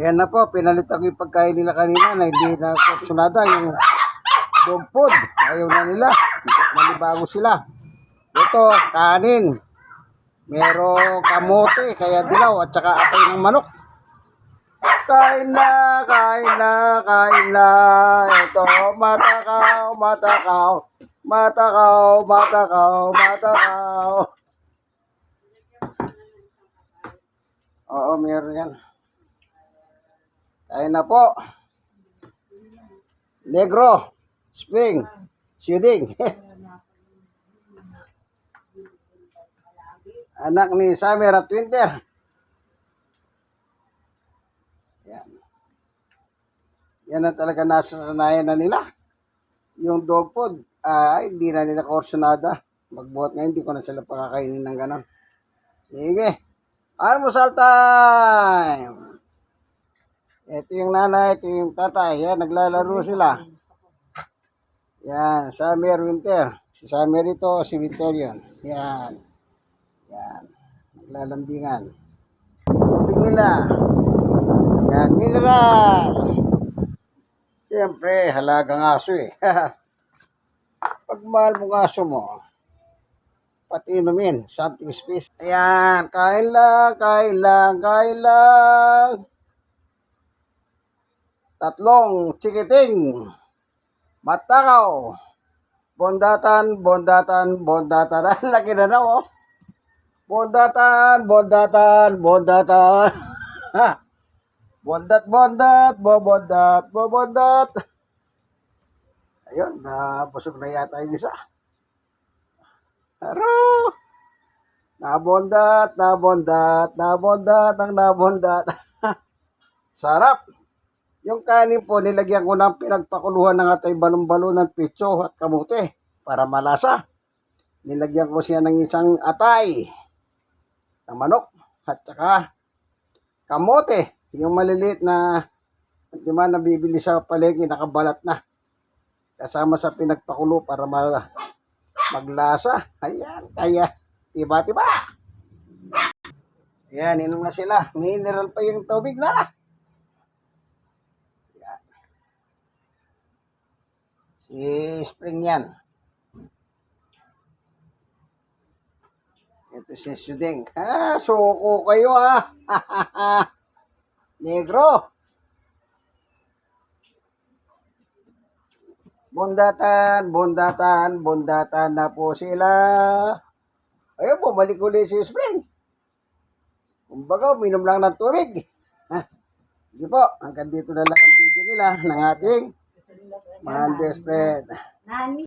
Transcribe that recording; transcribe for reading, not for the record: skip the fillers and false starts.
Ayan na po, pinalitan ko yung pagkain nila kanina na hindi na sunada yung dog food. Ayaw na nila. Nalibago sila. Ito, kanin. Merong kamote, kaya dilaw at saka atay ng manok. Kain na, kain na, kain na. Ito, matakaw, matakaw. Matakaw, matakaw, matakaw. Oo, meron yan. Kain na po. Negro, spring, shooting. Anak ni Summer at Winter. Yan. Yan na talaga nasasanayan na nila. Yung dog food, hindi na nila korsonada. Magbuhat nga, hindi ko na sila pakakainin ng ganon. Sige. Almusal time! Ito yung nanay, ito yung tatay. Yan, naglalaro sila. Yan, Summer, Winter. Si Summer ito, si Winter yun. Yan. Yan. Naglalambingan. Tubig nila. Yan, mineral. Siyempre, halagang aso eh. Pag mahal mong aso mo, pati inumin, something special. Ayan, kain lang, kain lang, kain lang. Tatlong chikiting, matakaw, bondatan, bondatan, bondatan. Ang laki na oh. Bondatan, bondatan, bondatan. Bondat, bondat, bobondat, bobondat. Ayun, busog na yata yung isa. Aro! Nabondat, nabondat, nabondat, ang nabondat. Sarap! Yung kanin po, nilagyan ko ng pinagpakuluhan ng atay balon-balon ng pitso at kamote para malasa. Nilagyan ko siya ng isang atay ng manok at saka kamote. Yung maliliit na di man nabibili sa palengke, nakabalat na. Kasama sa pinagpakulo para maglasa. Ayan, kaya tiba-tiba. Ayan, inom na sila. Mineral pa yung tubig na. Si Spring yan. Ito si Sudeng. Suko kayo Negro. Bondatan, bondatan, bondatan na po sila. Ayun po, balik ulit si Spring. Kumbaga, uminom lang ng tubig. Sige po, hanggang dito na lang ang video nila ng ating mga best friend.